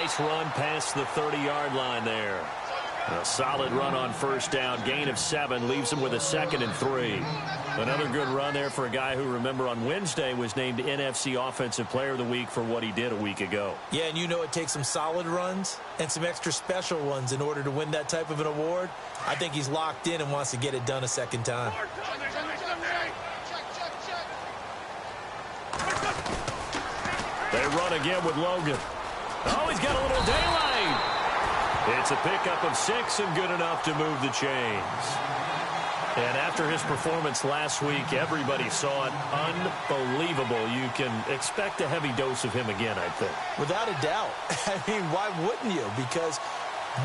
Nice run past the 30-yard line there. A solid run on first down. Gain of 7 leaves him with a 2nd and 3. Another good run there for a guy who, remember, on Wednesday was named NFC Offensive Player of the Week for what he did a week ago. Yeah, and you know it takes some solid runs and some extra special ones in order to win that type of an award. I think he's locked in and wants to get it done a second time. They run again with Logan. Oh, he's got a little daylight. It's a pickup of 6 and good enough to move the chains. And after his performance last week, everybody saw it. Unbelievable. You can expect a heavy dose of him again, I think. Without a doubt. I mean, why wouldn't you? Because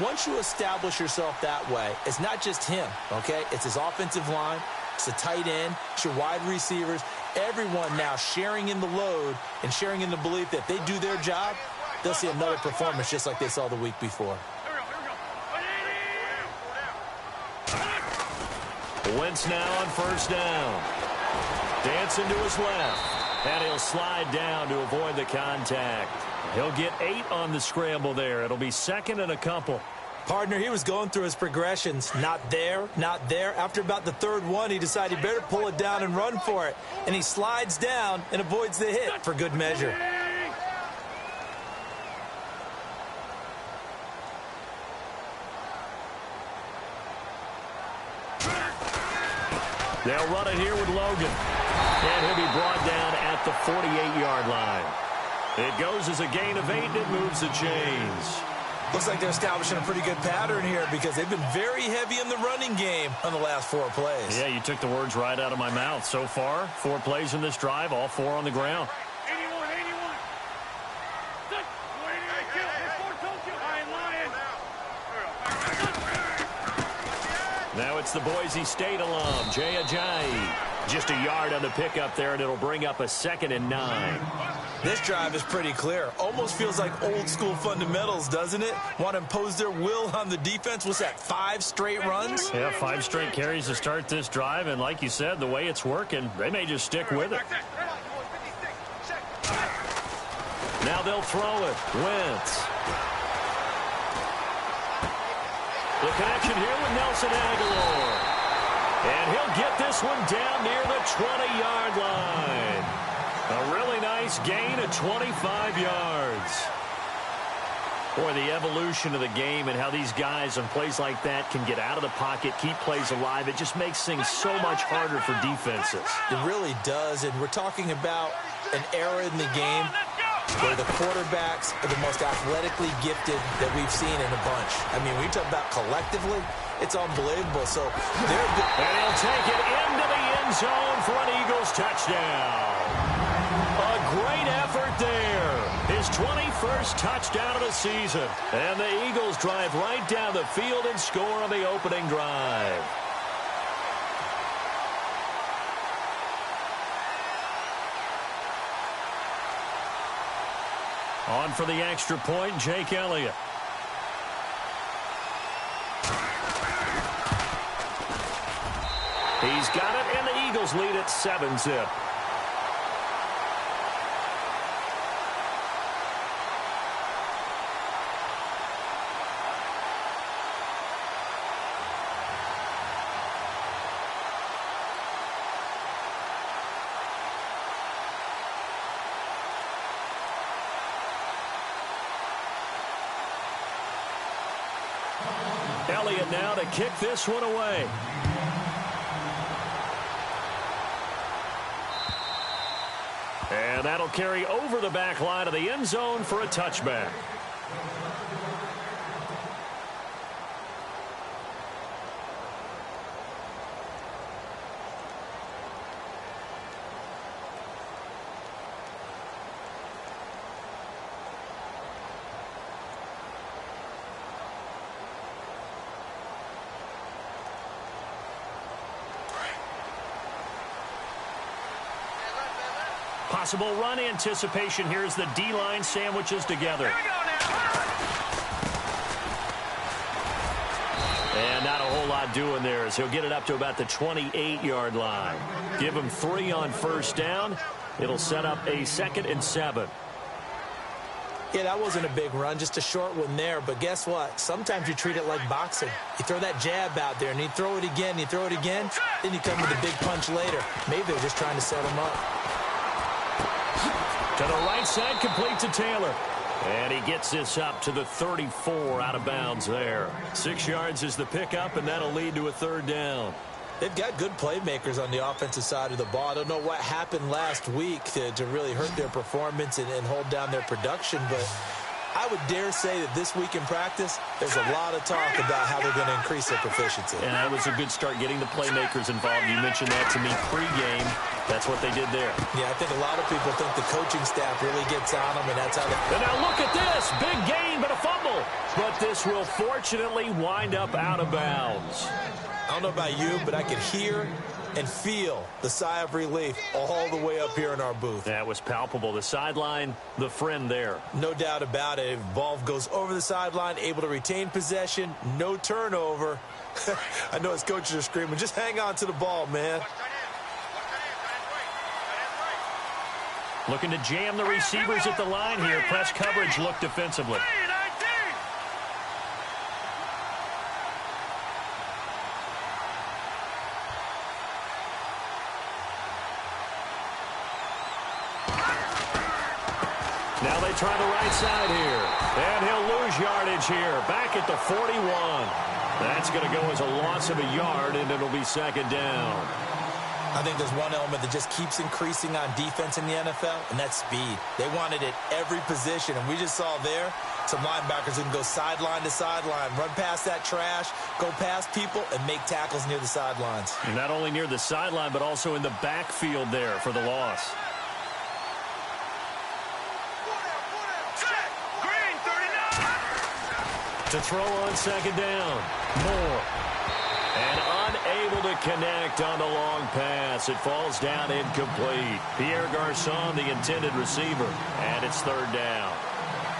once you establish yourself that way, it's not just him, okay? It's his offensive line. It's the tight end. It's your wide receivers. Everyone now sharing in the load and sharing in the belief that they do their job, they'll see another performance just like they saw the week before. Wentz now on first down. Dancing to his left. And he'll slide down to avoid the contact. He'll get 8 on the scramble there. It'll be 2nd and a couple. Partner, he was going through his progressions. Not there, not there. After about the 3rd one, he decided he better pull it down and run for it. And he slides down and avoids the hit for good measure. They'll run it here with Logan. And he'll be brought down at the 48-yard line. It goes as a gain of 8, and it moves the chains. Looks like they're establishing a pretty good pattern here because they've been very heavy in the running game on the last 4 plays. Yeah, you took the words right out of my mouth. So far, 4 plays in this drive, all 4 on the ground. Now it's the Boise State alum, Jay Ajayi. Just a yard on the pickup there, and it'll bring up a 2nd and 9. This drive is pretty clear. Almost feels like old school fundamentals, doesn't it? Want to impose their will on the defense. What's that, 5 straight runs? Yeah, 5 straight carries to start this drive, and like you said, the way it's working, they may just stick with it. Now they'll throw it. Wentz. The connection here with Nelson Aguilar. And he'll get this one down near the 20-yard line. A really nice gain of 25 yards. Boy, the evolution of the game and how these guys on plays like that can get out of the pocket, keep plays alive, it just makes things so much harder for defenses. It really does, and we're talking about an era in the game where the quarterbacks are the most athletically gifted that we've seen in a bunch. I mean, when you talk about collectively, it's unbelievable. So they're good. And he'll take it into the end zone for an Eagles touchdown. A great effort there. His 21st touchdown of the season. And the Eagles drive right down the field and score on the opening drive. On for the extra point, Jake Elliott. He's got it, and the Eagles lead at 7-zip. Elliott now to kick this one away. And that'll carry over the back line of the end zone for a touchback. Possible run anticipation here as the D-line sandwiches together. And not a whole lot doing there as he'll get it up to about the 28-yard line. Give him 3 on first down. It'll set up a 2nd and 7. Yeah, that wasn't a big run, just a short one there. But guess what? Sometimes you treat it like boxing. You throw that jab out there, and you throw it again, you throw it again, then you come with a big punch later. Maybe they're just trying to set him up. To the right side, complete to Taylor. And he gets this up to the 34 out of bounds there. 6 yards is the pickup, and that'll lead to a third down. They've got good playmakers on the offensive side of the ball. I don't know what happened last week to really hurt their performance and hold down their production, but I would dare say that this week in practice, there's a lot of talk about how they're going to increase their proficiency. And that was a good start, getting the playmakers involved. You mentioned that to me pregame. That's what they did there. Yeah, I think a lot of people think the coaching staff really gets on them, and that's how they... And now look at this. Big gain, but a fumble. But this will fortunately wind up out of bounds. I don't know about you, but I could hear and feel the sigh of relief all the way up here in our booth. That was palpable. The sideline, the friend there. No doubt about it. If ball goes over the sideline, able to retain possession, no turnover. I know his coaches are screaming, just hang on to the ball, man. Looking to jam the receivers at the line here. Press coverage look defensively. Now they try the right side here. And he'll lose yardage here. Back at the 41. That's going to go as a loss of a yard, and it'll be second down. I think there's one element that just keeps increasing on defense in the NFL, and that's speed. They want it at every position, and we just saw there some linebackers who can go sideline to sideline, run past that trash, go past people, and make tackles near the sidelines. And not only near the sideline, but also in the backfield there for the loss. To throw on second down. Moore. And unable to connect on the long pass. It falls down incomplete. Pierre Garçon, the intended receiver. And it's third down.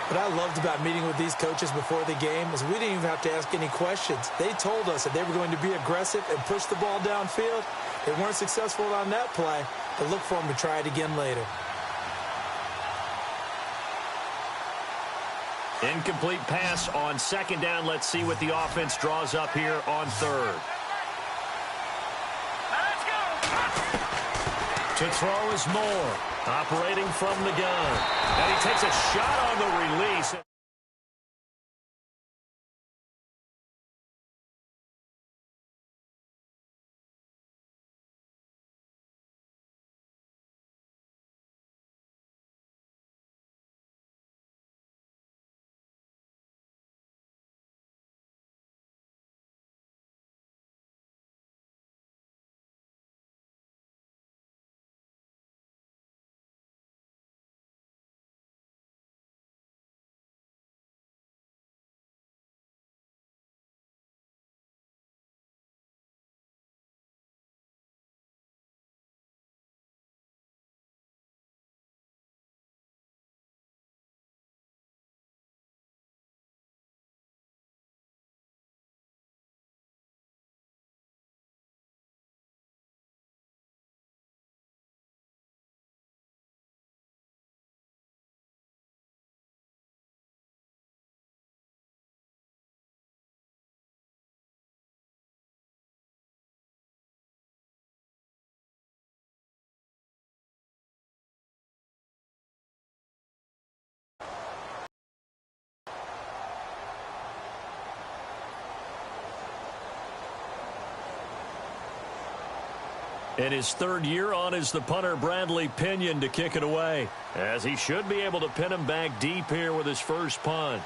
What I loved about meeting with these coaches before the game is we didn't even have to ask any questions. They told us that they were going to be aggressive and push the ball downfield. They weren't successful on that play, but look for them to try it again later. Incomplete pass on second down. Let's see what the offense draws up here on third. Let's go. To throw is Moore, operating from the gun. And he takes a shot on the release. In his third year on is the punter Bradley Pinion to kick it away, as he should be able to pin him back deep here with his first punt.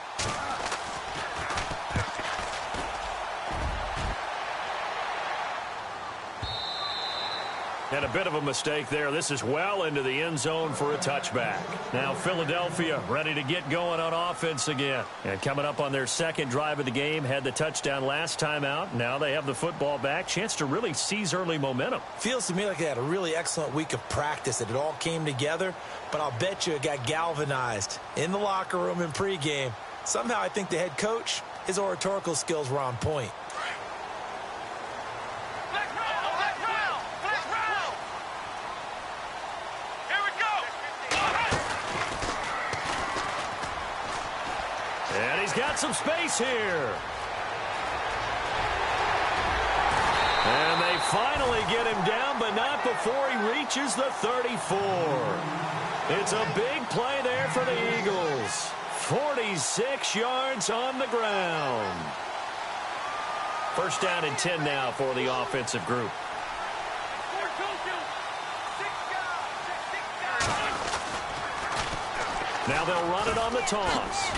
And a bit of a mistake there. This is well into the end zone for a touchback. Now Philadelphia ready to get going on offense again. And coming up on their second drive of the game, had the touchdown last time out. Now they have the football back. Chance to really seize early momentum. Feels to me like they had a really excellent week of practice, that it all came together. But I'll bet you it got galvanized in the locker room in pregame. Somehow I think the head coach, his oratorical skills were on point. And he's got some space here. And they finally get him down, but not before he reaches the 34. It's a big play there for the Eagles. 46 yards on the ground. First down and 10 now for the offensive group. Now they'll run it on the toss.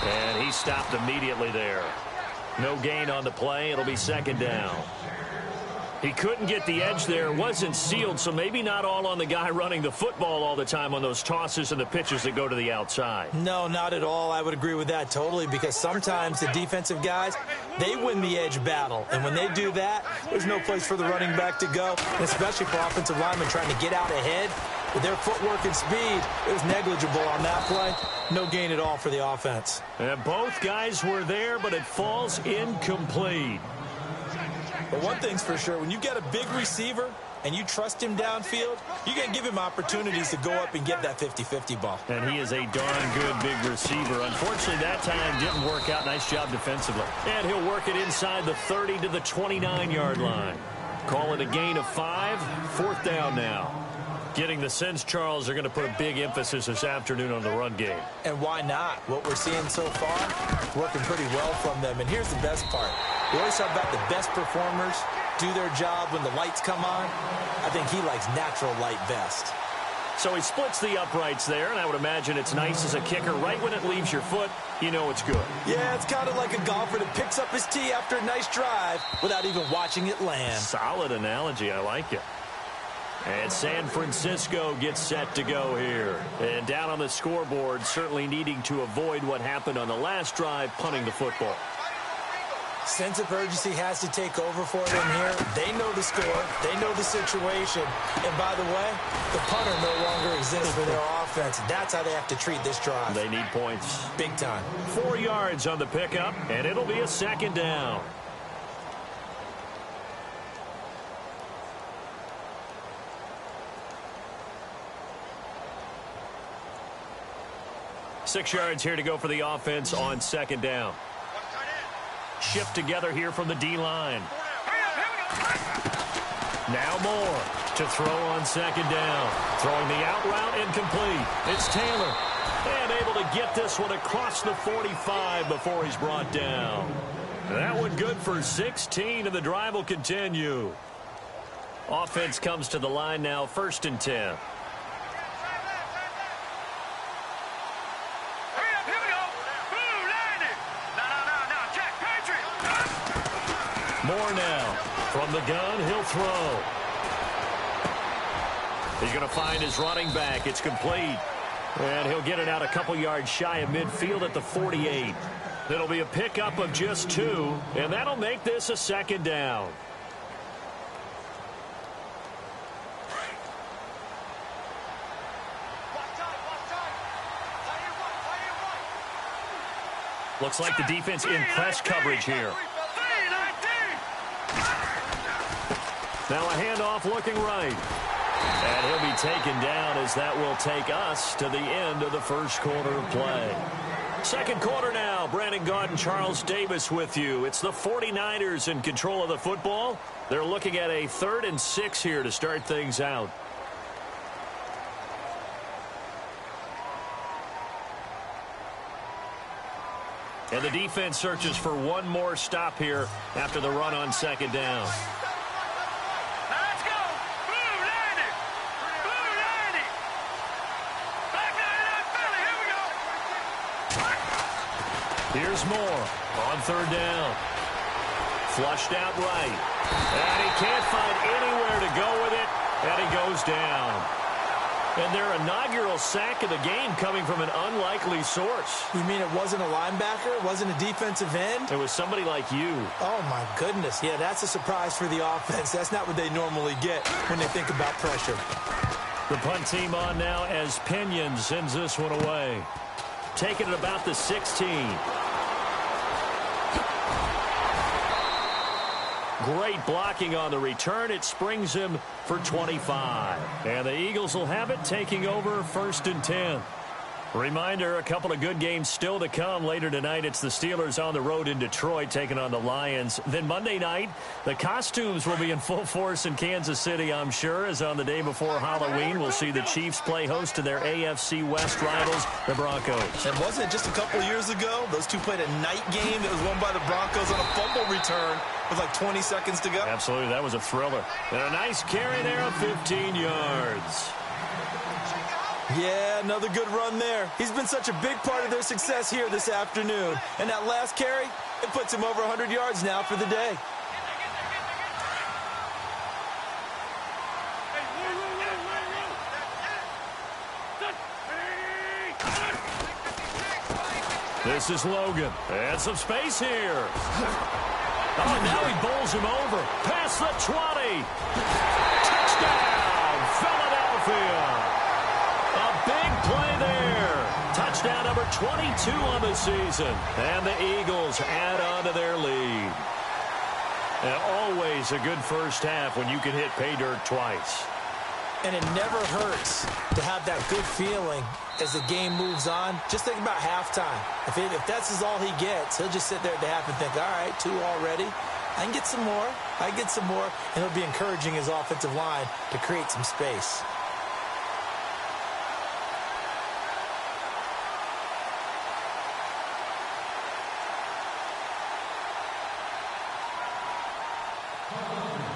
And he stopped immediately there. No gain on the play. It'll be second down. He couldn't get the edge there. Wasn't sealed, so maybe not all on the guy running the football all the time on those tosses and the pitches that go to the outside. No, not at all. I would agree with that totally, because sometimes the defensive guys, they win the edge battle. And when they do that, there's no place for the running back to go, and especially for offensive linemen trying to get out ahead. With their footwork and speed, it was negligible on that play. No gain at all for the offense. And both guys were there, but it falls incomplete. But one thing's for sure, when you get a big receiver and you trust him downfield, you can give him opportunities to go up and get that 50-50 ball. And he is a darn good big receiver. Unfortunately, that time didn't work out. Nice job defensively. And he'll work it inside the 30 to the 29-yard line. Call it a gain of 5. Fourth down now. Getting the sense, Charles, are going to put a big emphasis this afternoon on the run game. And why not? What we're seeing so far, working pretty well from them. And here's the best part. We always talk about the best performers do their job when the lights come on. I think he likes natural light best. So he splits the uprights there, and I would imagine it's nice as a kicker. Right when it leaves your foot, you know it's good. Yeah, it's kind of like a golfer that picks up his tee after a nice drive without even watching it land. Solid analogy. I like it. And San Francisco gets set to go here. And down on the scoreboard, certainly needing to avoid what happened on the last drive, punting the football. Sense of urgency has to take over for them here. They know the score. They know the situation. And by the way, the punter no longer exists for their offense. That's how they have to treat this drive. They need points. Big time. 4 yards on the pickup, and it'll be a second down. Six yards here to go for the offense on second down. Shift together here from the D-line. Now Moore to throw on second down. Throwing the out route incomplete. It's Taylor. And able to get this one across the 45 before he's brought down. That one good for 16, and the drive will continue. Offense comes to the line now, 1st and 10. Moore now. From the gun, he'll throw. He's going to find his running back. It's complete. And he'll get it out a couple yards shy of midfield at the 48. It'll be a pickup of just 2, and that'll make this a second down. Looks like the defense in press coverage here. Now a handoff looking right. And he'll be taken down as that will take us to the end of the first quarter of play. Second quarter now. Brandon Gaud and Charles Davis with you. It's the 49ers in control of the football. They're looking at a 3rd and 6 here to start things out. And the defense searches for one more stop here after the run on second down. Here's Moore on 3rd down. Flushed out right. And he can't find anywhere to go with it. And he goes down. And their inaugural sack of the game coming from an unlikely source. You mean it wasn't a linebacker? It wasn't a defensive end? It was somebody like you. Oh, my goodness. Yeah, that's a surprise for the offense. That's not what they normally get when they think about pressure. The punt team on now as Pinion sends this one away. Taking it about the 16. Great blocking on the return. It springs him for 25. And the Eagles will have it, taking over 1st and 10. Reminder, a couple of good games still to come. Later tonight, it's the Steelers on the road in Detroit taking on the Lions. Then Monday night, the costumes will be in full force in Kansas City, I'm sure, as on the day before Halloween, we'll see the Chiefs play host to their AFC West rivals, the Broncos. And wasn't it just a couple of years ago, those two played a night game that was won by the Broncos on a fumble return with like 20 seconds to go? Absolutely, that was a thriller. And a nice carry there of 15 yards. Yeah, another good run there. He's been such a big part of their success here this afternoon. And that last carry, it puts him over 100 yards now for the day. This is Logan. And some space here. Oh, now he bowls him over. Past the 20. Touchdown, Philadelphia. A big play there. Touchdown number 22 on the season. And the Eagles add on to their lead. And always a good first half when you can hit pay dirt twice. And it never hurts to have that good feeling as the game moves on. Just think about halftime. If that's all he gets, he'll just sit there at the half and think, all right, 2 already. I can get some more. I can get some more. And he'll be encouraging his offensive line to create some space.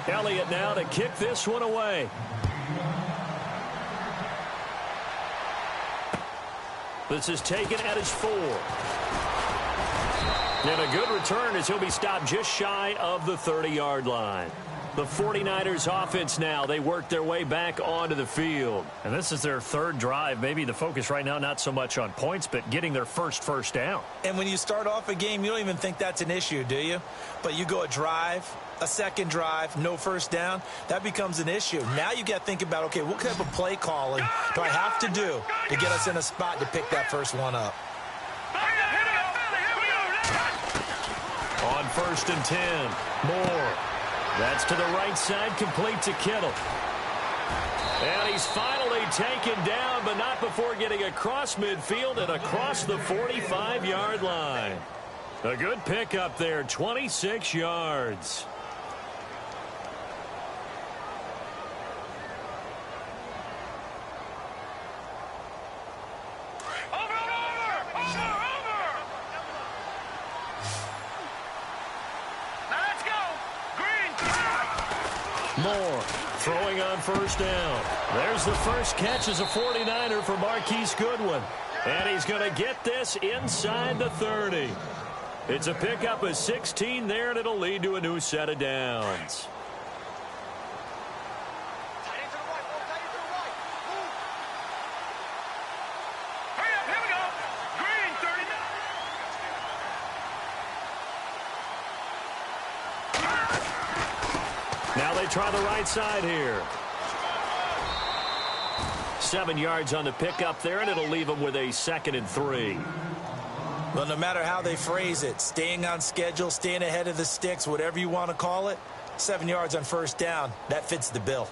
Elliott now to kick this one away. This is taken at his 4. And a good return as he'll be stopped just shy of the 30-yard line. The 49ers offense now, they work their way back onto the field. And this is their third drive. Maybe the focus right now not so much on points, but getting their first down. And when you start off a game, you don't even think that's an issue, do you? But you go a drive, a second drive, no first down, that becomes an issue. Now you got to think about, okay, what type of play calling do I have to do to get us in a spot to pick that first one up? On 1st and 10, Moore. That's to the right side, complete to Kittle. And he's finally taken down, but not before getting across midfield and across the 45-yard line. A good pickup there, 26 yards. Moore throwing on first down. There's the first catch as a 49er for Marquise Goodwin. And he's going to get this inside the 30. It's a pickup of 16 there, and it'll lead to a new set of downs. Now they try the right side here. 7 yards on the pickup there, and it'll leave them with a 2nd and 3. Well, no matter how they phrase it, staying on schedule, staying ahead of the sticks, whatever you want to call it, 7 yards on first down, that fits the bill.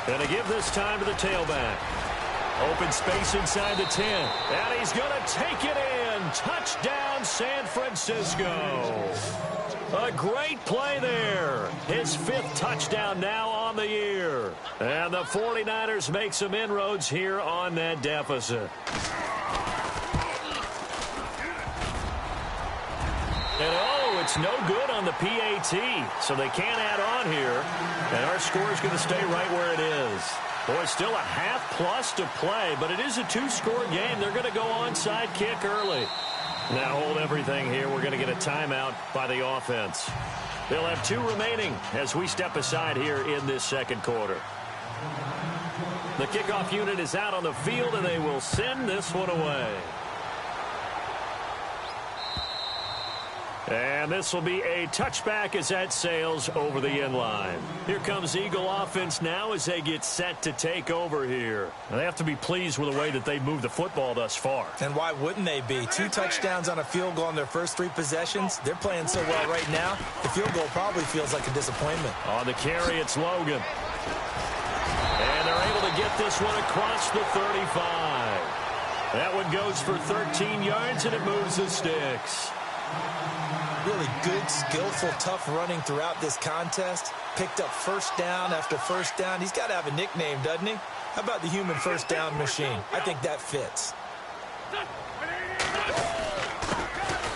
And to give this time to the tailback. Open space inside the 10. And he's going to take it in. Touchdown, San Francisco. A great play there. His 5th touchdown now on the year. And the 49ers make some inroads here on that deficit. And oh, it's no good on the PAT. So they can't add on here. And our score is going to stay right where it is. Boy, still a half-plus to play, but it is a 2-score game. They're going to go onside kick early. Now hold everything here. We're going to get a timeout by the offense. They'll have 2 remaining as we step aside here in this second quarter. The kickoff unit is out on the field, and they will send this one away. And this will be a touchback as that sails over the end line. Here comes Eagle offense now as they get set to take over here. And they have to be pleased with the way that they've moved the football thus far. And why wouldn't they be? 2 touchdowns on a field goal in their first 3 possessions. They're playing so well right now, the field goal probably feels like a disappointment. On the carry, it's Logan. And they're able to get this one across the 35. That one goes for 13 yards, and it moves the sticks. Really good, skillful, tough running throughout this contest. Picked up first down after first down. He's got to have a nickname, doesn't he? How about the human first down machine? I think that fits.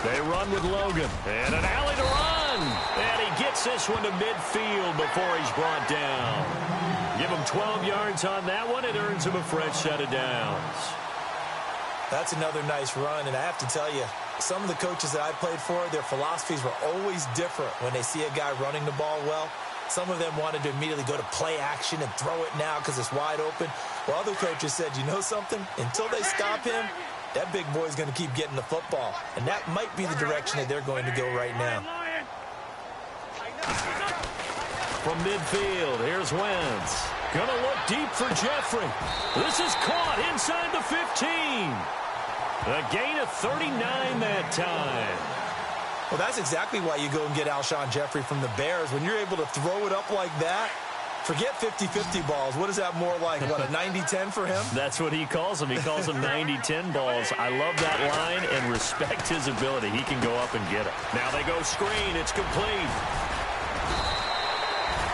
They run with Logan. And an alley to run. And he gets this one to midfield before he's brought down. Give him 12 yards on that one. It earns him a fresh set of downs. That's another nice run, and I have to tell you, some of the coaches that I played for, their philosophies were always different when they see a guy running the ball well. Some of them wanted to immediately go to play action and throw it now because it's wide open. While other coaches said, you know something? Until they stop him, that big boy's going to keep getting the football. And that might be the direction that they're going to go right now. From midfield, here's Wentz. Gonna look deep for Jeffrey. This is caught inside the 15. A gain of 39 that time. Well, that's exactly why you go and get Alshon Jeffrey from the Bears. When you're able to throw it up like that, forget 50-50 balls. What is that more like? What, a 90-10 for him? That's what he calls them. He calls them 90-10 balls. I love that line and respect his ability. He can go up and get it. Now they go screen. It's complete.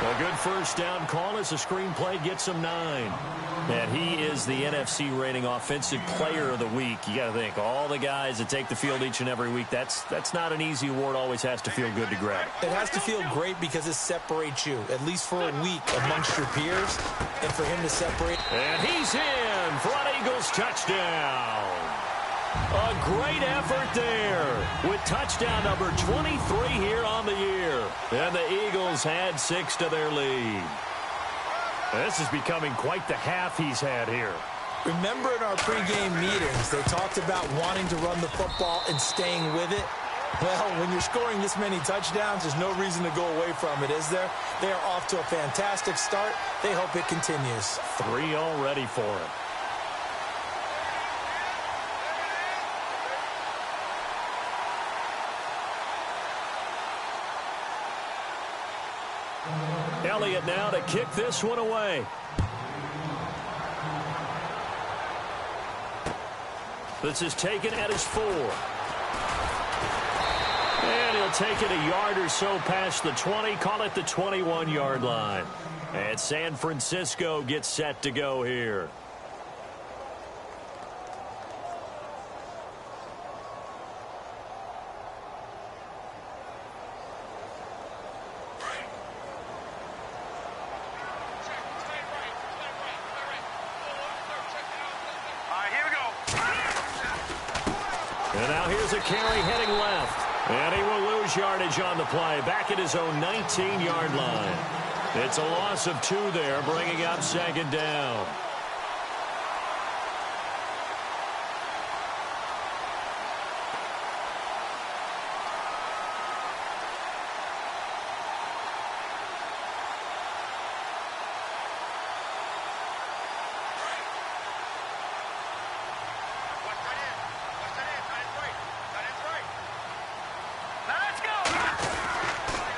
A good first down call as the screen play gets him 9. And he is the NFC rating offensive player of the week. You got to think, all the guys that take the field each and every week, that's not an easy award. Always has to feel good to grab. It has to feel great because it separates you, at least for a week, amongst your peers. And for him to separate. And he's in for an Eagles touchdown. A great effort there with touchdown number 23 here on the year. And the Eagles had 6 to their lead. This is becoming quite the half he's had here. Remember in our pregame meetings, they talked about wanting to run the football and staying with it. Well, when you're scoring this many touchdowns, there's no reason to go away from it, is there? They are off to a fantastic start. They hope it continues. 3 already for him. Elliott now to kick this one away. This is taken at his 4. And he'll take it a yard or so past the 20, call it the 21-yard line. And San Francisco gets set to go here. And now here's a carry heading left. And he will lose yardage on the play. Back at his own 19-yard line. It's a loss of 2 there, bringing up second down.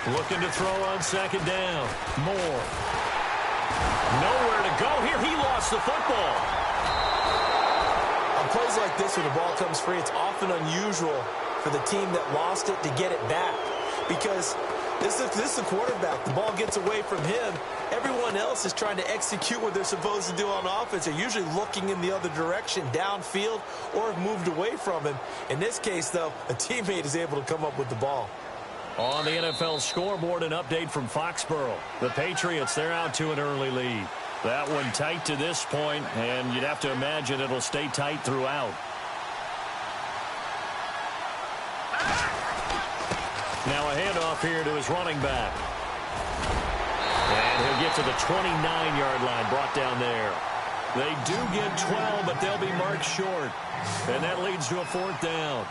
Looking to throw on second down. Moore. Nowhere to go here. He lost the football. On plays like this where the ball comes free, it's often unusual for the team that lost it to get it back. Because this is the quarterback. The ball gets away from him. Everyone else is trying to execute what they're supposed to do on offense. They're usually looking in the other direction, downfield, or have moved away from him. In this case, though, a teammate is able to come up with the ball. On the NFL scoreboard, an update from Foxborough. The Patriots, they're out to an early lead. That one tight to this point, and you'd have to imagine it'll stay tight throughout. Now a handoff here to his running back. And he'll get to the 29-yard line, brought down there. They do get 12, but they'll be marked short. And that leads to a 4th down.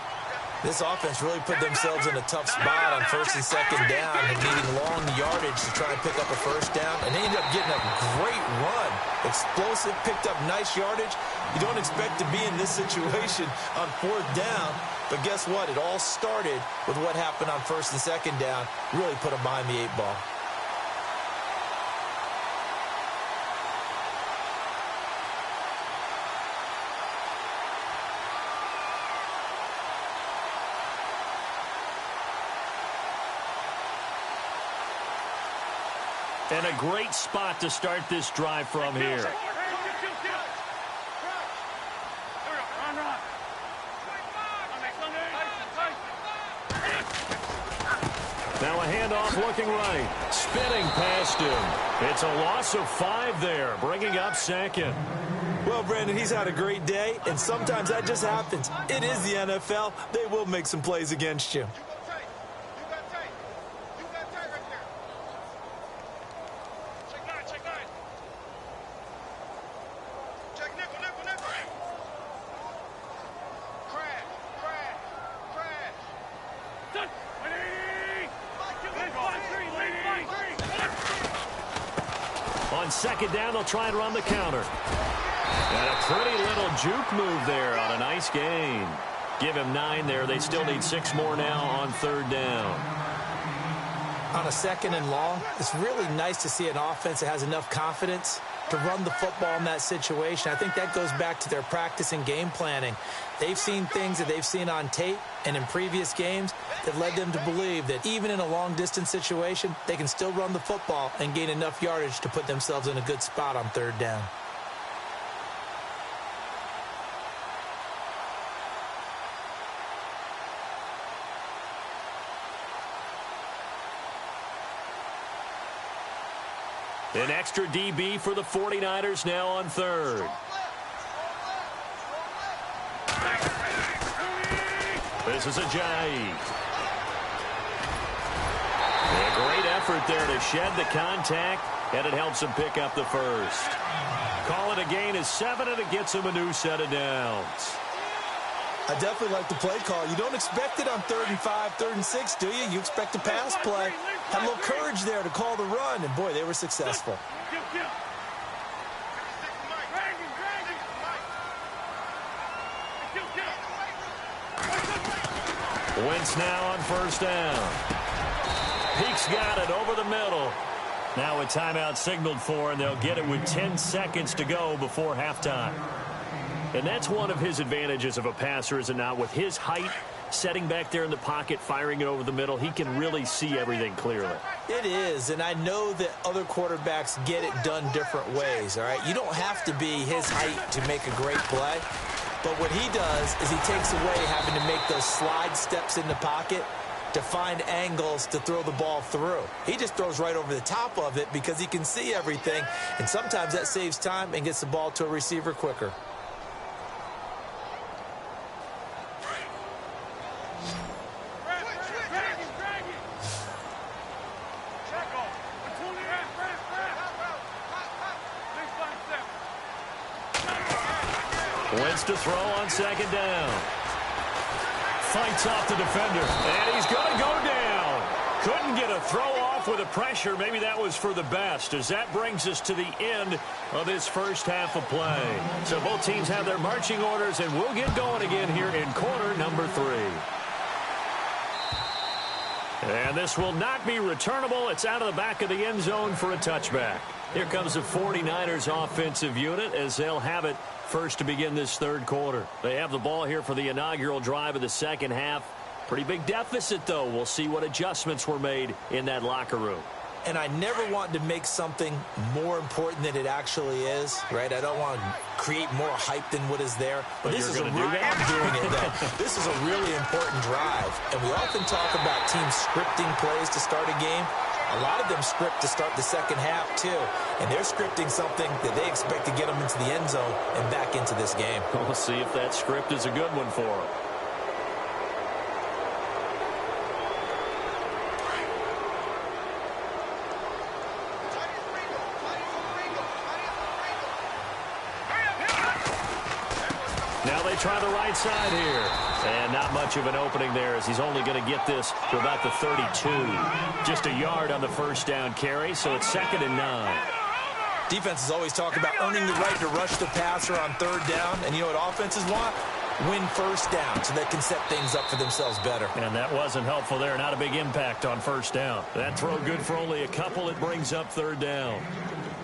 This offense really put themselves in a tough spot on first and second down and needing long yardage to try and pick up a first down. And they ended up getting a great run. Explosive, picked up nice yardage. You don't expect to be in this situation on fourth down. But guess what? It all started with what happened on first and second down. Really put them behind the 8 ball. And a great spot to start this drive from here. Now a handoff looking right. Spinning past him. It's a loss of 5 there, bringing up second. Well, Brandon, he's had a great day, and sometimes that just happens. It is the NFL. They will make some plays against you. On second down, they'll try and run the counter. And a pretty little juke move there on a nice gain. Give him 9 there. They still need 6 more now on third down. On a second and long, it's really nice to see an offense that has enough confidence to run the football in that situation. I think that goes back to their practice and game planning. They've seen things that they've seen on tape and in previous games that led them to believe that even in a long-distance situation, they can still run the football and gain enough yardage to put themselves in a good spot on third down. An extra DB for the 49ers now on third. This is Ajayi. A great effort there to shed the contact, and it helps him pick up the first. Call it a gain of 7, and it gets him a new set of downs. I definitely like the play call. You don't expect it on 3rd and 5, 3rd and 6, do you? You expect a pass play. Had a little courage there to call the run, and boy, they were successful. Wentz now on first down. Peek's got it over the middle. Now a timeout signaled for, and they'll get it with 10 seconds to go before halftime. And that's one of his advantages of a passer, is it not? With his height, setting back there in the pocket, firing it over the middle, he can really see everything clearly. It is, and I know that other quarterbacks get it done different ways, all right? You don't have to be his height to make a great play, but what he does is he takes away having to make those slide steps in the pocket to find angles to throw the ball through. He just throws right over the top of it because he can see everything, and sometimes that saves time and gets the ball to a receiver quicker. Wentz to throw on second down. Fights off the defender, and he's going to go down. Couldn't get a throw off with the pressure. Maybe that was for the best, as that brings us to the end of this first half of play. So both teams have their marching orders, and we'll get going again here in quarter number 3. And this will not be returnable. It's out of the back of the end zone for a touchback. Here comes the 49ers offensive unit as they'll have it first to begin this third quarter. They have the ball here for the inaugural drive of the second half. Pretty big deficit, though. We'll see what adjustments were made in that locker room. And I never want to make something more important than it actually is, right? I don't want to create more hype than what is there. But this is I'm doing it, though. This is a really important drive. And we often talk about teams scripting plays to start a game. A lot of them script to start the second half, too. And they're scripting something that they expect to get them into the end zone and back into this game. We'll see if that script is a good one for them. Now they try the right side here. And not much of an opening there as he's only going to get this to about the 32. Just a yard on the first down carry, so it's 2nd and 9. Defenses always talk about earning the right to rush the passer on 3rd down. And you know what offenses want? Win first down so they can set things up for themselves better. And that wasn't helpful there. Not a big impact on first down. That throw good for only a couple. It brings up 3rd down.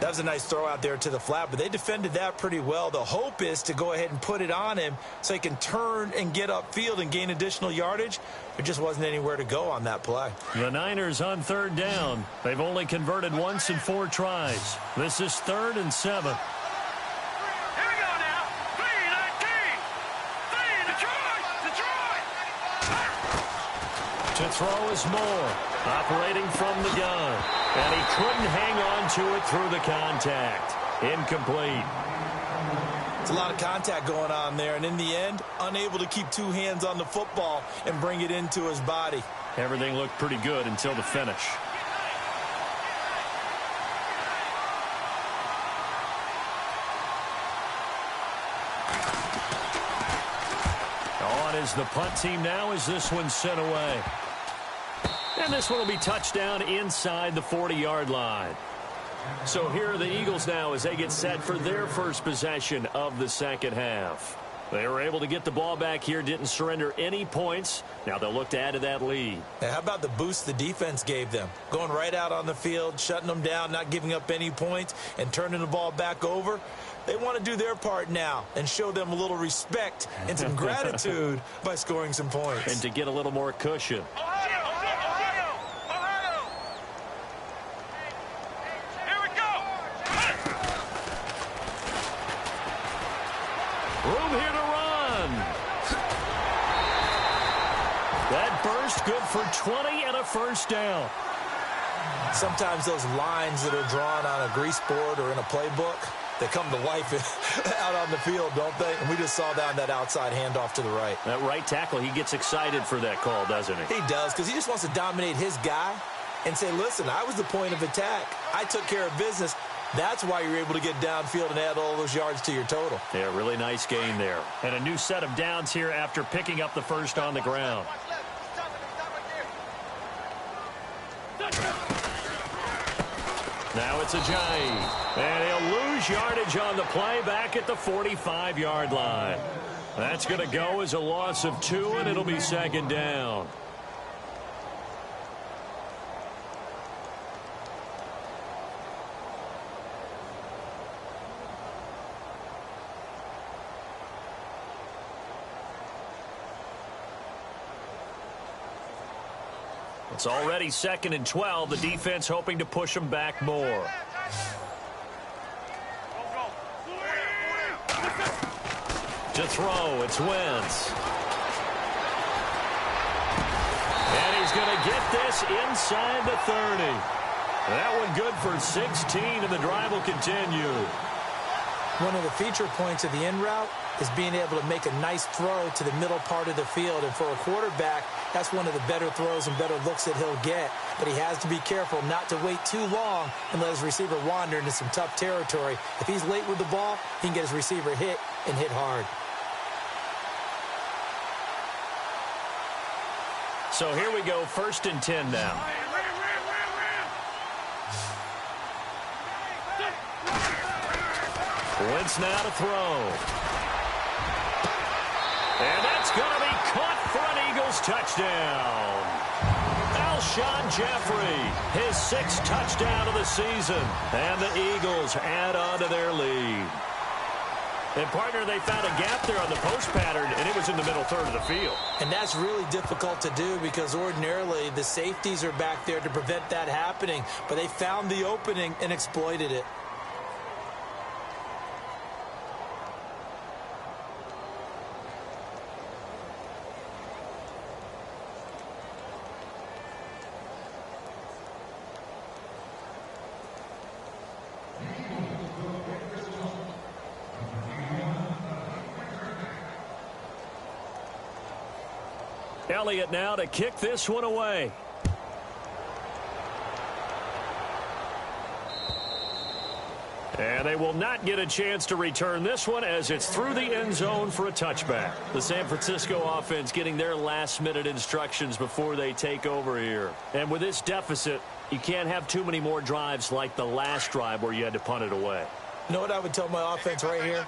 That was a nice throw out there to the flat, but they defended that pretty well. The hope is to go ahead and put it on him so he can turn and get upfield and gain additional yardage. There just wasn't anywhere to go on that play. The Niners on 3rd down. They've only converted once in 4 tries. This is 3rd and 7. To throw is Moore, operating from the gun. And he couldn't hang on to it through the contact. Incomplete. It's a lot of contact going on there, and in the end, unable to keep 2 hands on the football and bring it into his body. Everything looked pretty good until the finish. On is the punt team now as this one's sent away. And this one will be touchdown inside the 40-yard line. So here are the Eagles now as they get set for their first possession of the second half. They were able to get the ball back here, didn't surrender any points. Now they'll look to add to that lead. Now, how about the boost the defense gave them? Going right out on the field, shutting them down, not giving up any points, and turning the ball back over. They want to do their part now and show them a little respect and some gratitude by scoring some points. And to get a little more cushion. Room here to run. That burst good for 20 and a first down. Sometimes those lines that are drawn on a grease board or in a playbook, they come to life out on the field, don't they? And we just saw down that outside handoff to the right. That right tackle, he gets excited for that call, doesn't he? He does, because he just wants to dominate his guy and say, listen, I was the point of attack. I took care of business. That's why you're able to get downfield and add all those yards to your total. Yeah, really nice gain there. And a new set of downs here after picking up the first on the ground. Now it's Ajayi. And he'll lose yardage on the play back at the 45-yard line. That's going to go as a loss of 2, and it'll be 2nd down. It's already 2nd and 12. The defense hoping to push them back more. To throw, it's Wentz. And he's going to get this inside the 30. That one good for 16, and the drive will continue. One of the feature points of the in route is being able to make a nice throw to the middle part of the field. And for a quarterback, that's one of the better throws and better looks that he'll get. But he has to be careful not to wait too long and let his receiver wander into some tough territory. If he's late with the ball, he can get his receiver hit and hit hard. So here we go, 1st and 10 now. Wentz now to throw. And that's going to be caught for an Eagles touchdown. Alshon Jeffrey, his 6th touchdown of the season. And the Eagles add on to their lead. And, partner, they found a gap there on the post pattern, and it was in the middle third of the field. And that's really difficult to do because ordinarily the safeties are back there to prevent that happening. But they found the opening and exploited it. Elliott now to kick this one away. And they will not get a chance to return this one as it's through the end zone for a touchback. The San Francisco offense getting their last-minute instructions before they take over here. And with this deficit, you can't have too many more drives like the last drive where you had to punt it away. You know what I would tell my offense right here?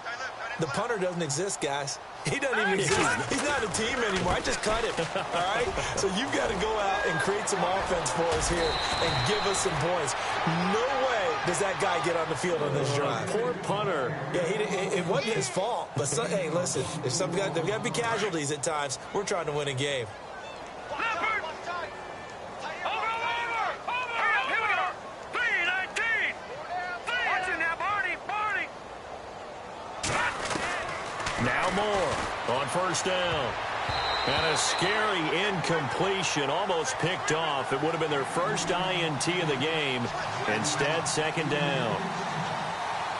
The punter doesn't exist, guys. He doesn't even exist. He's not a team anymore. I just cut him, all right? So you've got to go out and create some offense for us here and give us some points. No way does that guy get on the field on this drive. Poor punter. Yeah, it wasn't his fault. But, hey, listen, if there've got to be casualties at times. We're trying to win a game. Now more on first down. And a scary incompletion, almost picked off. It would have been their first INT of the game. Instead, second down.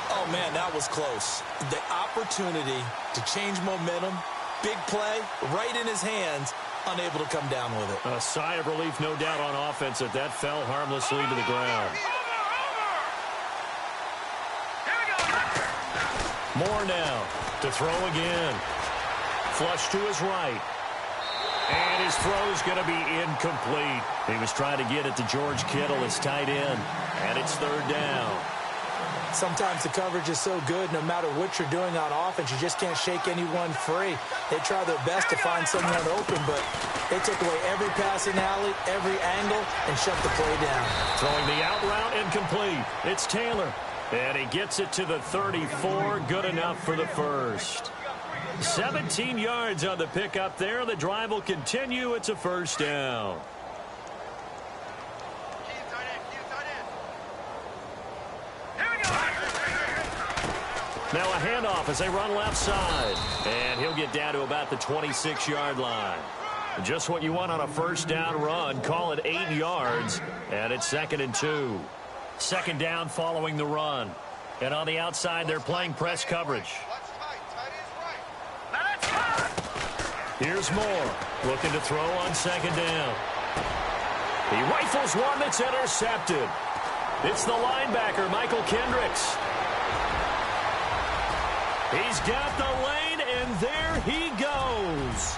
Oh, man, that was close. The opportunity to change momentum, big play, right in his hands, unable to come down with it. A sigh of relief, no doubt, on offense that fell harmlessly to the ground. More now to throw again. Flush to his right. And his throw's going to be incomplete. He was trying to get it to George Kittle, his tight end. And it's third down. Sometimes the coverage is so good, no matter what you're doing on offense, you just can't shake anyone free. They try their best to find someone open, but they took away every passing alley, every angle, and shut the play down. Throwing the out route incomplete. It's Taylor. And he gets it to the 34. Good enough for the first. 17 yards on the pickup there. The drive will continue. It's a first down. Now a handoff as they run left side. And he'll get down to about the 26-yard line. Just what you want on a first down run. Call it 8 yards. And it's 2nd and 2. Second down following the run. And on the outside, they're playing press coverage. Here's Moore, looking to throw on second down. He rifles one that's intercepted. It's the linebacker, Michael Kendricks. He's got the lane, and there he goes.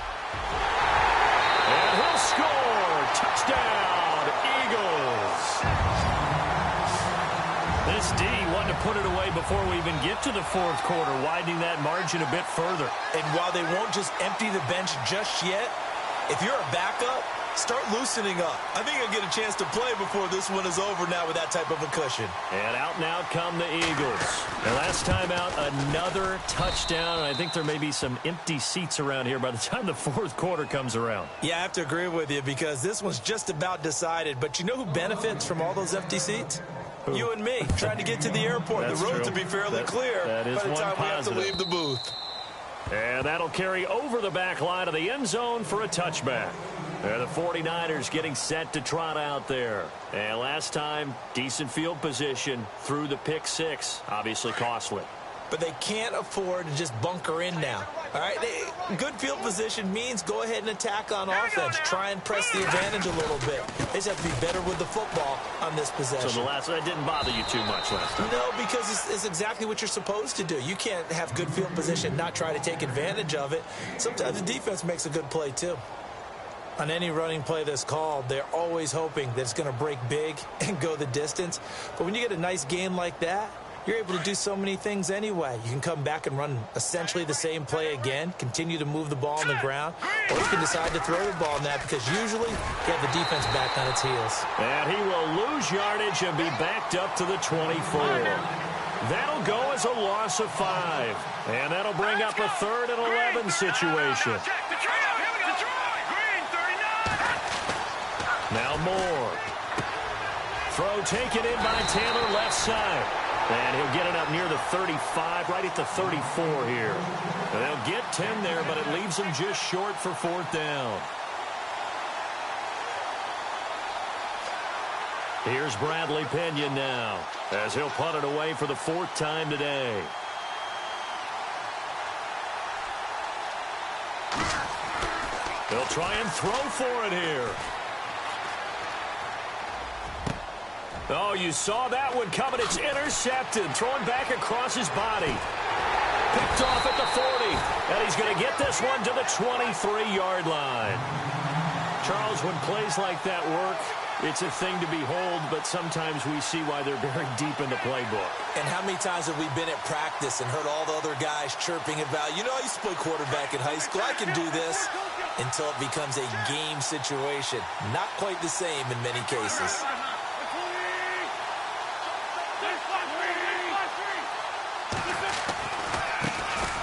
And he'll score. Touchdown, Eagles. This D wanted to put it away before we even get to the fourth quarter, widening that margin a bit further. And while they won't just empty the bench just yet, if you're a backup, start loosening up. I think you'll get a chance to play before this one is over now with that type of a cushion. And out now come the Eagles. And last time out, another touchdown. And I think there may be some empty seats around here by the time the fourth quarter comes around. Yeah, I have to agree with you because this one's just about decided. But you know who benefits from all those empty seats? Who? You and me, trying to get to the airport. That's the road true. to be fairly clear that is by the time one we have to positive. leave the booth. And that'll carry over the back line of the end zone for a touchback. And the 49ers getting set to trot out there. And last time, decent field position through the pick six. Obviously costly. But they can't afford to just bunker in now. All right, good field position means go ahead and attack on offense. Try and press the advantage a little bit. They just have to be better with the football on this possession. So that didn't bother you too much last time? No, because it's exactly what you're supposed to do. You can't have good field position and not try to take advantage of it. Sometimes the defense makes a good play too. On any running play that's called, they're always hoping that it's going to break big and go the distance. But when you get a nice game like that, you're able to do so many things anyway. You can come back and run essentially the same play again, continue to move the ball on the ground, or you can decide to throw the ball in that because usually you have the defense back on its heels. And he will lose yardage and be backed up to the 24. That'll go as a loss of 5. And that'll bring up a 3rd and 11 situation. Now Moore. Throw taken in by Taylor left side. And he'll get it up near the 35, right at the 34 here. And they'll get 10 there, but it leaves them just short for 4th down. Here's Bradley Pinion now, as he'll punt it away for the 4th time today. He'll try and throw for it here. Oh, you saw that one coming. It's intercepted. Thrown back across his body. Picked off at the 40. And he's going to get this one to the 23-yard line. Charles, when plays like that work, it's a thing to behold, but sometimes we see why they're very deep in the playbook. And how many times have we been at practice and heard all the other guys chirping about, you know, I used to play quarterback in high school, I can do this, until it becomes a game situation. Not quite the same in many cases.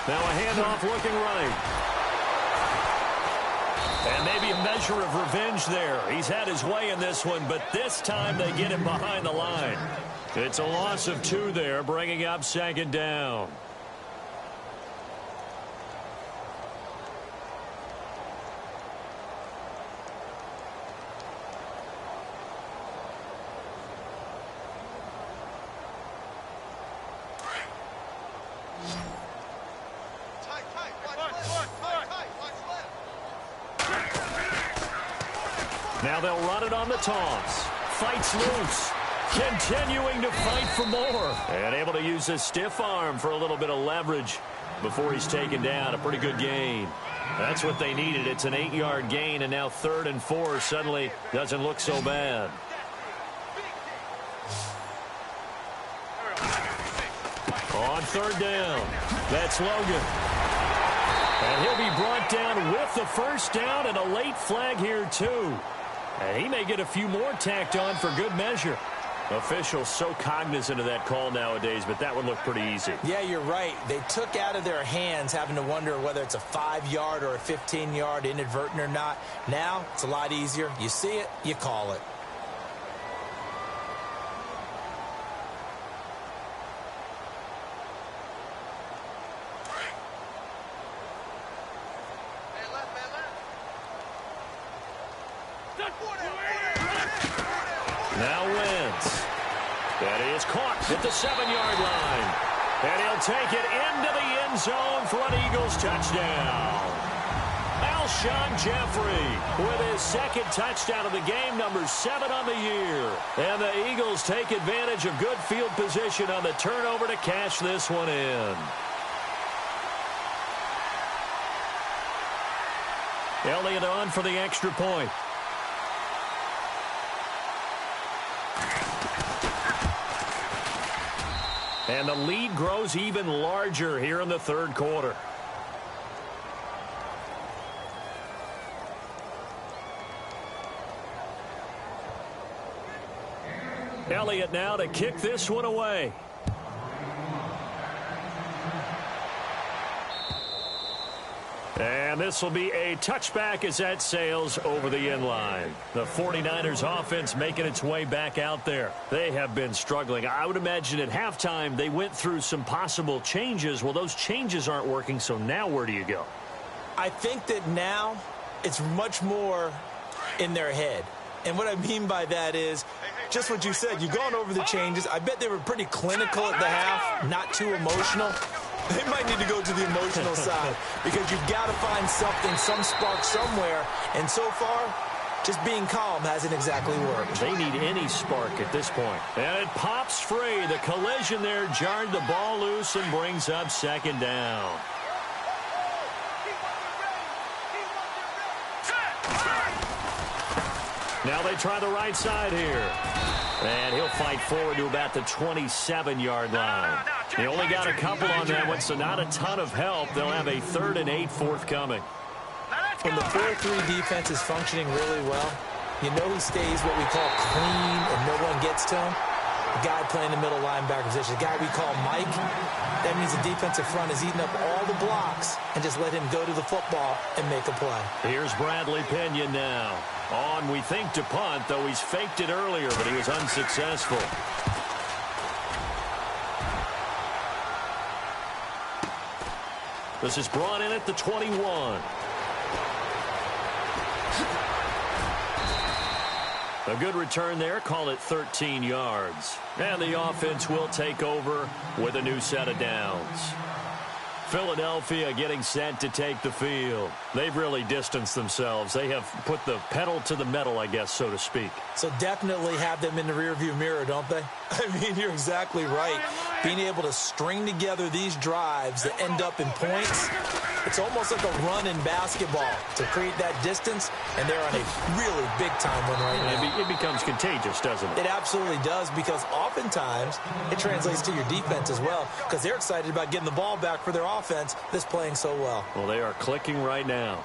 Now a handoff looking right. And maybe a measure of revenge there. He's had his way in this one, but this time they get him behind the line. It's a loss of 2 there, bringing up 2nd down. Now they'll run it on the toss. Fights loose. Continuing to fight for more. And able to use his stiff arm for a little bit of leverage before he's taken down. A pretty good gain. That's what they needed. It's an 8-yard gain, and now 3rd and 4 suddenly doesn't look so bad. On 3rd down, that's Logan. And he'll be brought down with the 1st down and a late flag here, too. And he may get a few more tacked on for good measure. Officials so cognizant of that call nowadays, but that one looked pretty easy. Yeah, you're right. They took out of their hands having to wonder whether it's a 5-yard or a 15-yard inadvertent or not. Now, it's a lot easier. You see it, you call it. Now Wentz. That is caught at the 7-yard line. And he'll take it into the end zone for an Eagles touchdown. Alshon Jeffrey with his 2nd touchdown of the game, number 7 on the year. And the Eagles take advantage of good field position on the turnover to cash this one in. Elliott on for the extra point. And the lead grows even larger here in the 3rd quarter. Elliott now to kick this one away. And this will be a touchback as that sails over the end line. The 49ers offense making its way back out there. They have been struggling. I would imagine at halftime they went through some possible changes. Well, those changes aren't working, so now where do you go? I think that now it's much more in their head. And what I mean by that is just what you said. You've gone over the changes. I bet they were pretty clinical at the half, not too emotional. They might need to go to the emotional side because you've got to find something, some spark somewhere. And so far, just being calm hasn't exactly worked. They need any spark at this point. And it pops free. The collision there jarred the ball loose and brings up 2nd down. Now they try the right side here. And he'll fight forward to about the 27-yard line. They only got a couple on that one, so not a ton of help. They'll have a 3rd and 8 forthcoming. When the 4-3 defense is functioning really well, you know he stays what we call clean and no one gets to him. The guy playing the middle linebacker position, the guy we call Mike, that means the defensive front is eating up all the blocks and just let him go to the football and make a play. Here's Bradley Pinion now. On, we think, to punt, though he's faked it earlier, but he was unsuccessful. This is brought in at the 21. A good return there. Call it 13 yards. And the offense will take over with a new set of downs. Philadelphia getting set to take the field. They've really distanced themselves. They have put the pedal to the metal, I guess, so to speak. So definitely have them in the rearview mirror, don't they? I mean, you're exactly right. Being able to string together these drives that end up in points, it's almost like a run in basketball to create that distance, and they're on a really big-time one right now. It becomes contagious, doesn't it? It absolutely does, because oftentimes it translates to your defense as well, because they're excited about getting the ball back for their offense that's playing so well. Well, they are clicking right now.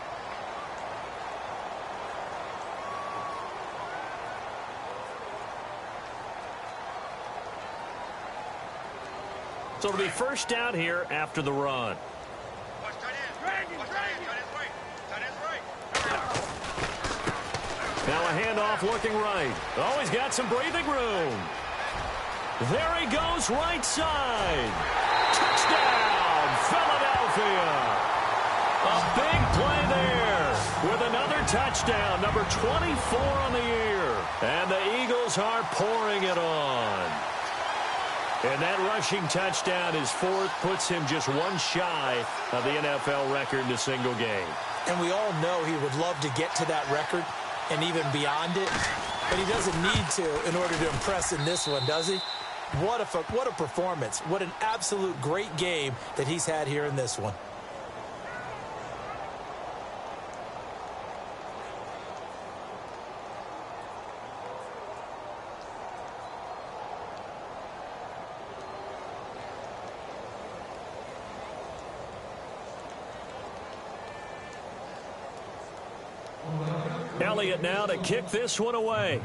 So it'll be first down here after the run. Now a handoff looking right. Oh, he's got some breathing room. There he goes, right side. Touchdown, Philadelphia. A big play there with another touchdown, number 24 on the year. And the Eagles are pouring it on. And that rushing touchdown, his fourth, puts him just one shy of the NFL record in a single game. And we all know he would love to get to that record and even beyond it, but he doesn't need to in order to impress in this one, does he? What a performance. What an absolute great game that he's had here in this one. Elliott now to kick this one away.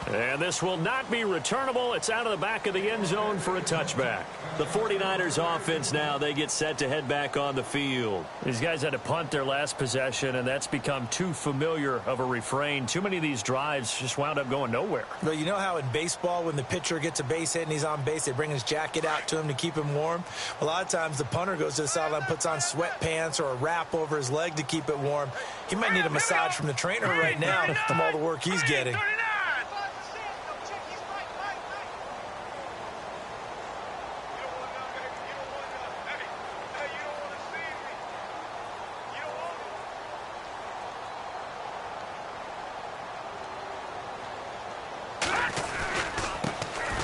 And this will not be returnable. It's out of the back of the end zone for a touchback. The 49ers offense now, they get set to head back on the field. These guys had to punt their last possession, and that's become too familiar of a refrain. Too many of these drives just wound up going nowhere. Well, you know how in baseball when the pitcher gets a base hit and he's on base, they bring his jacket out to him to keep him warm? A lot of times the punter goes to the sideline, puts on sweatpants or a wrap over his leg to keep it warm. He might need a massage from the trainer right now from all the work he's getting.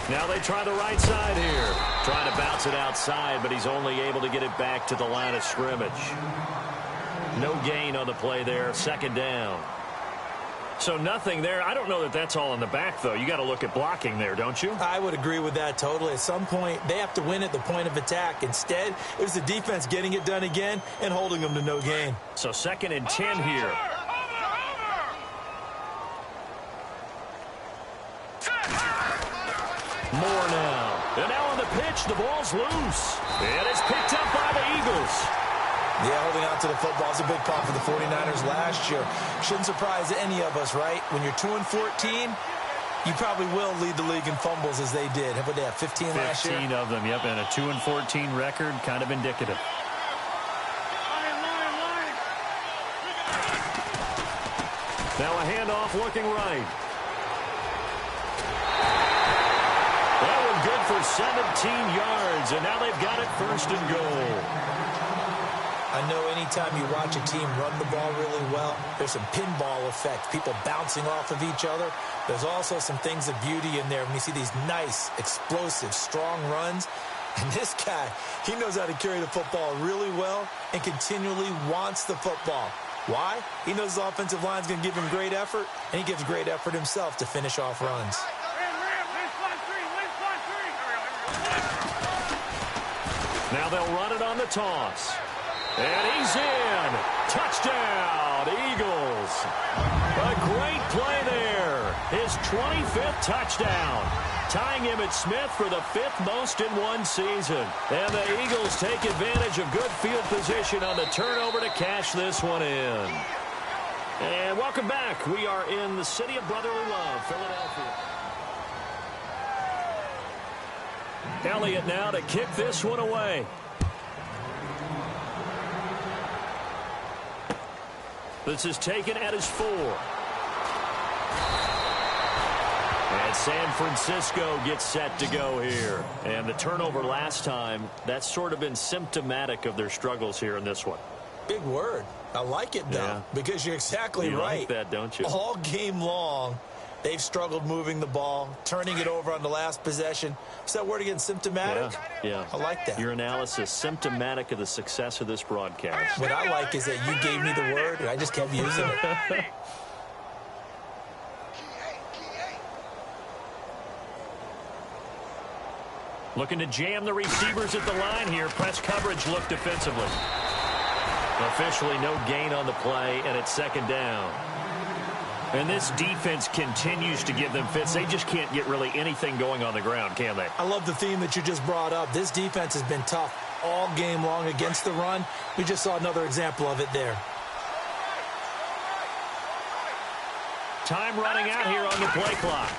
Now they try the right side here. Trying to bounce it outside, but he's only able to get it back to the line of scrimmage. No gain on the play there. Second down. So nothing there. I don't know that that's all in the back, though. You got to look at blocking there, don't you? I would agree with that totally. At some point, they have to win at the point of attack. Instead, it was the defense getting it done again and holding them to no gain. So 2nd and 10 here. Moore now. And now on the pitch, the ball's loose. And it's picked up by the Eagles. Yeah, holding on to the football is a big problem for the 49ers last year. Shouldn't surprise any of us, right? When you're 2-14, you probably will lead the league in fumbles as they did. How about they have 15 last year? 15 of them, yep, and a 2-14 record, kind of indicative. Now a handoff looking right. That one good for 17 yards, and now they've got it 1st and goal. I know anytime you watch a team run the ball really well, there's some pinball effect, people bouncing off of each other. There's also some things of beauty in there when you see these nice, explosive, strong runs. And this guy, he knows how to carry the football really well and continually wants the football. Why? He knows his offensive line's going to give him great effort, and he gives great effort himself to finish off runs. Now they'll run it on the toss. And he's in. Touchdown, Eagles. A great play there. His 25th touchdown. Tying him at Smith for the 5th most in one season. And the Eagles take advantage of good field position on the turnover to cash this one in. And welcome back. We are in the city of brotherly love, Philadelphia. Elliott now to kick this one away. This is taken at his 4. And And San Francisco gets set to go here. And the turnover last time, that's sort of been symptomatic of their struggles here in this one. Big word. I like it, though, because you're exactly right. You like that, don't you? All game long, they've struggled moving the ball, turning it over on the last possession. Is that word again, symptomatic? Yeah. I like that. Your analysis, symptomatic of the success of this broadcast. What I like is that you gave me the word, and I just kept using it. Looking to jam the receivers at the line here. Press coverage look defensively. Officially no gain on the play, and it's second down. And this defense continues to give them fits. They just can't get really anything going on the ground, can they? I love the theme that you just brought up. This defense has been tough all game long against the run. We just saw another example of it there. Time running out here on the play clock.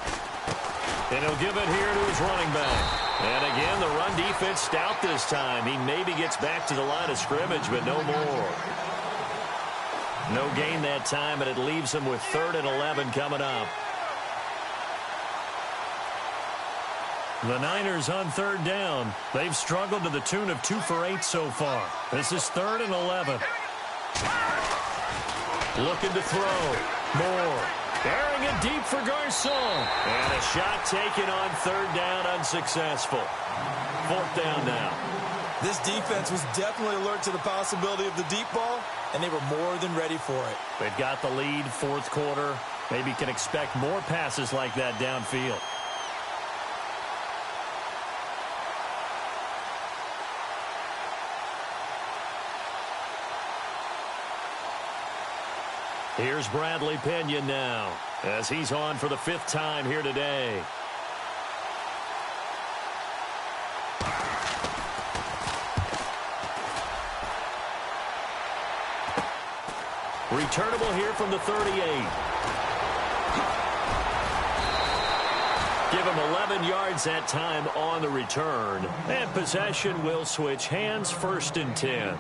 And he'll give it here to his running back. And again, the run defense stout this time. He maybe gets back to the line of scrimmage, but no more. No gain that time, and it leaves him with 3rd and 11 coming up. The Niners on 3rd down. They've struggled to the tune of 2 for 8 so far. This is 3rd and 11. Looking to throw. Moore. Airing it deep for Garcon. And a shot taken on 3rd down, unsuccessful. 4th down now. This defense was definitely alert to the possibility of the deep ball, and they were more than ready for it. They've got the lead, 4th quarter. Maybe can expect more passes like that downfield. Here's Bradley Pinion now, as he's on for the 5th time here today. Returnable here from the 38. Give him 11 yards that time on the return. And possession will switch hands, 1st and 10.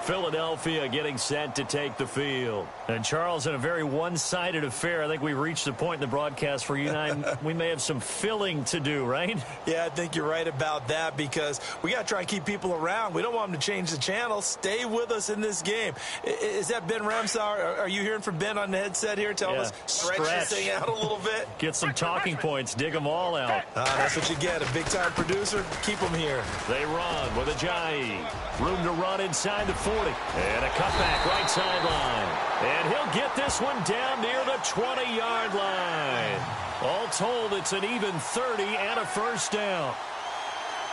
Philadelphia getting set to take the field. And Charles, in a very one-sided affair, I think we reached the point in the broadcast for you and I, we may have some filling to do, right? Yeah, I think you're right about that, because we got to try and keep people around. We don't want them to change the channel. Stay with us in this game. Is that Ben Ramsauer? Are you hearing from Ben on the headset here? Tell us, stretch this thing out a little bit. Get some talking points. Dig them all out. That's what you get. A big-time producer. Keep them here. They run with Ajayi. Room to run inside the 40. And a cutback right sideline. And he'll get this one down near the 20-yard line. All told, it's an even 30 and a 1st down.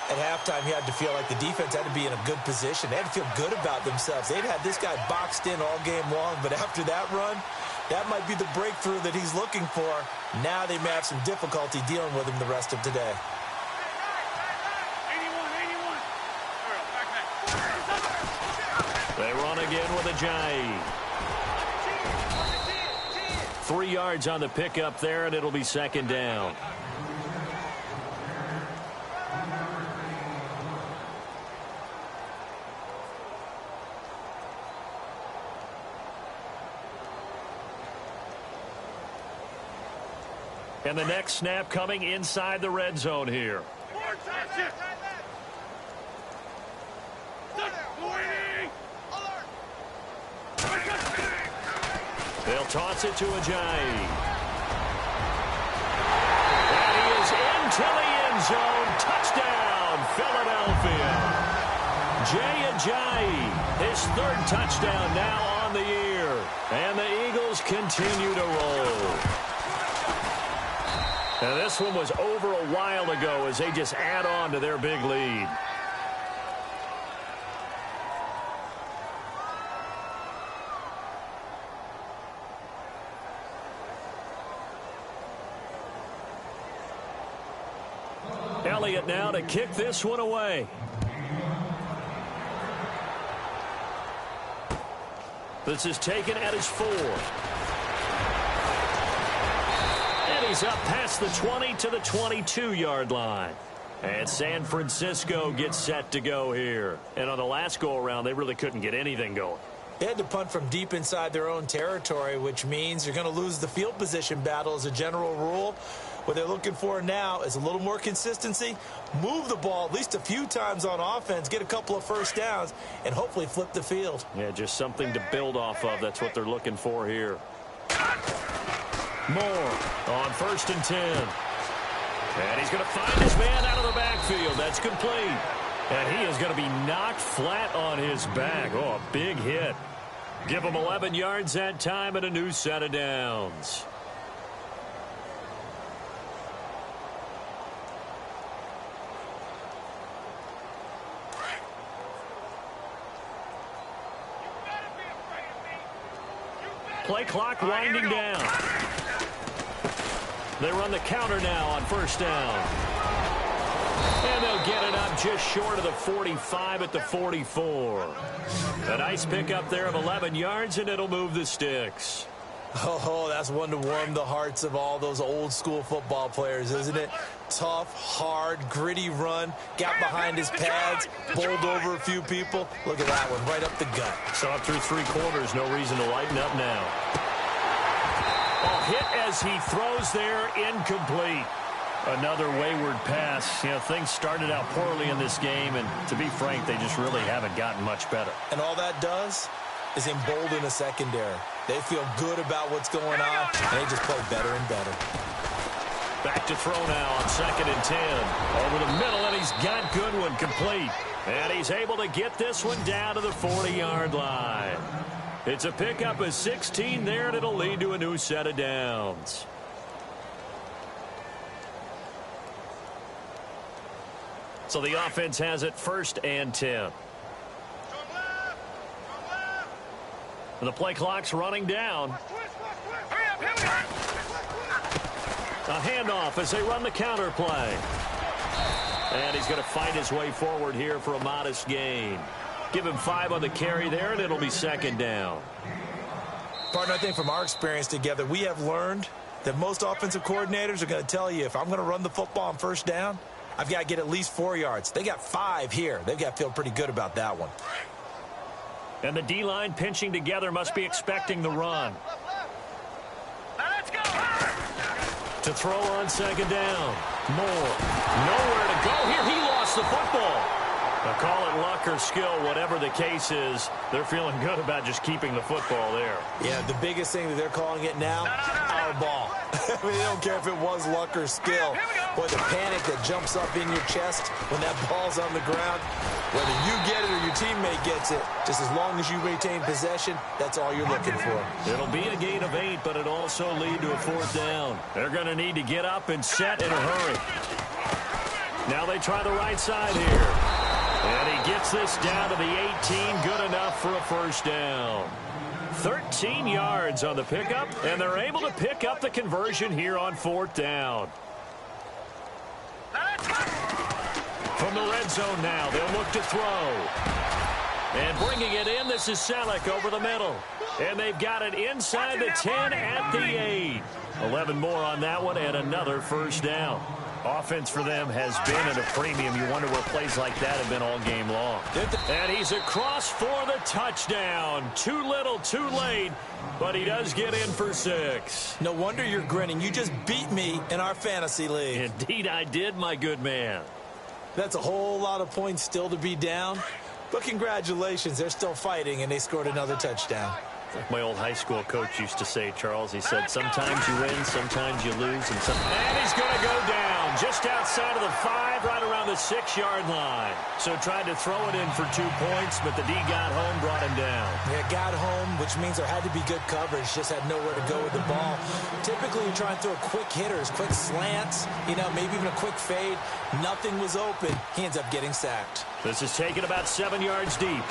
At halftime, you had to feel like the defense had to be in a good position. They had to feel good about themselves. They'd had this guy boxed in all game long, but after that run, that might be the breakthrough that he's looking for. Now they may have some difficulty dealing with him the rest of today. They run again with Ajayi. 3 yards on the pickup there, and it'll be 2nd down. And the next snap coming inside the red zone here. They'll toss it to Ajayi. And he is into the end zone. Touchdown, Philadelphia. Jay Ajayi, his 3rd touchdown now on the year. And the Eagles continue to roll. Now this one was over a while ago as they just add on to their big lead. Elliott now to kick this one away. This is taken at his 4. And he's up past the 20 to the 22-yard line. And San Francisco gets set to go here. And on the last go-around, they really couldn't get anything going. They had to punt from deep inside their own territory, which means you're going to lose the field position battle as a general rule. What they're looking for now is a little more consistency, move the ball at least a few times on offense, get a couple of first downs, and hopefully flip the field. Yeah, just something to build off of. That's what they're looking for here. Moore on 1st and 10. And he's going to find his man out of the backfield. That's complete. And he is going to be knocked flat on his back. Oh, a big hit. Give him 11 yards that time and a new set of downs. Play clock winding down. They run the counter now on 1st down. And they'll get it up just short of the 45 at the 44. A nice pickup there of 11 yards, and it'll move the sticks. Oh, that's one to warm the hearts of all those old-school football players, isn't it? Tough, hard, gritty run, got behind his pads, bowled over a few people. Look at that one, right up the gut. Saw it through 3 quarters, no reason to lighten up now. Oh, hit as he throws there, incomplete. Another wayward pass. You know, things started out poorly in this game, and to be frank, they just really haven't gotten much better. And all that does is embolden a secondary. They feel good about what's going on, and they just play better and better. Back to throw now on 2nd and 10. Over the middle, and he's got Goodwin complete. And he's able to get this one down to the 40-yard line. It's a pickup of 16 there, and it'll lead to a new set of downs. So the offense has it 1st and 10. The play clock's running down. A handoff as they run the counter play. And he's going to fight his way forward here for a modest gain. Give him 5 on the carry there, and it'll be 2nd down. Partner, I think from our experience together, we have learned that most offensive coordinators are going to tell you, if I'm going to run the football on 1st down, I've got to get at least 4 yards. They got 5 here. They've got to feel pretty good about that one. And the D-line pinching together must be expecting the run. Let's go. To throw on 2nd down. Moore. Nowhere to go here. He lost the football. Now call it luck or skill, whatever the case is. They're feeling good about just keeping the football there. Yeah, the biggest thing that they're calling it now, our ball. I mean, they don't care if it was luck or skill. Boy, the panic that jumps up in your chest when that ball's on the ground, whether you get it or your teammate gets it, just as long as you retain possession, that's all you're looking for. It'll be a gain of 8, but it'll also lead to a 4th down. They're going to need to get up and set in a hurry. Now they try the right side here. And he gets this down to the 18, good enough for a 1st down. 13 yards on the pickup, and they're able to pick up the conversion here on 4th down. From the red zone now, they'll look to throw. And bringing it in, this is Selleck over the middle. And they've got it inside the 10 at the 8. 11 more on that one, and another 1st down. Offense for them has been at a premium. You wonder where plays like that have been all game long. And he's across for the touchdown. Too little, too late, but he does get in for 6. No wonder you're grinning. You just beat me in our fantasy league. Indeed I did, my good man. That's a whole lot of points still to be down, but congratulations. They're still fighting, and they scored another touchdown. Like my old high school coach used to say, Charles, he said, sometimes you win, sometimes you lose, and he's going to go down just outside of the 5, right around the 6-yard line. So tried to throw it in for 2 points, but the D got home, brought him down. Yeah, got home, which means there had to be good coverage, just had nowhere to go with the ball. Typically, you're trying to throw quick hitters, quick slants, you know, maybe even a quick fade. Nothing was open. He ends up getting sacked. This is taken about 7 yards deep.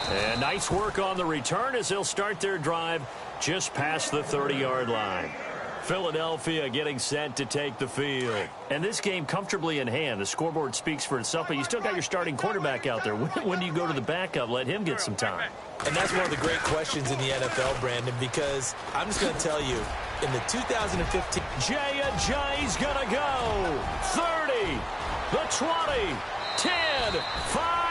And nice work on the return as they'll start their drive just past the 30-yard line. Philadelphia getting set to take the field. And this game comfortably in hand. The scoreboard speaks for itself, but you still got your starting quarterback out there. When do you go to the backup? Let him get some time. And that's one of the great questions in the NFL, Brandon, because I'm just going to tell you, in the 2015... Jay's going to go. 30, the 20, 10, 5.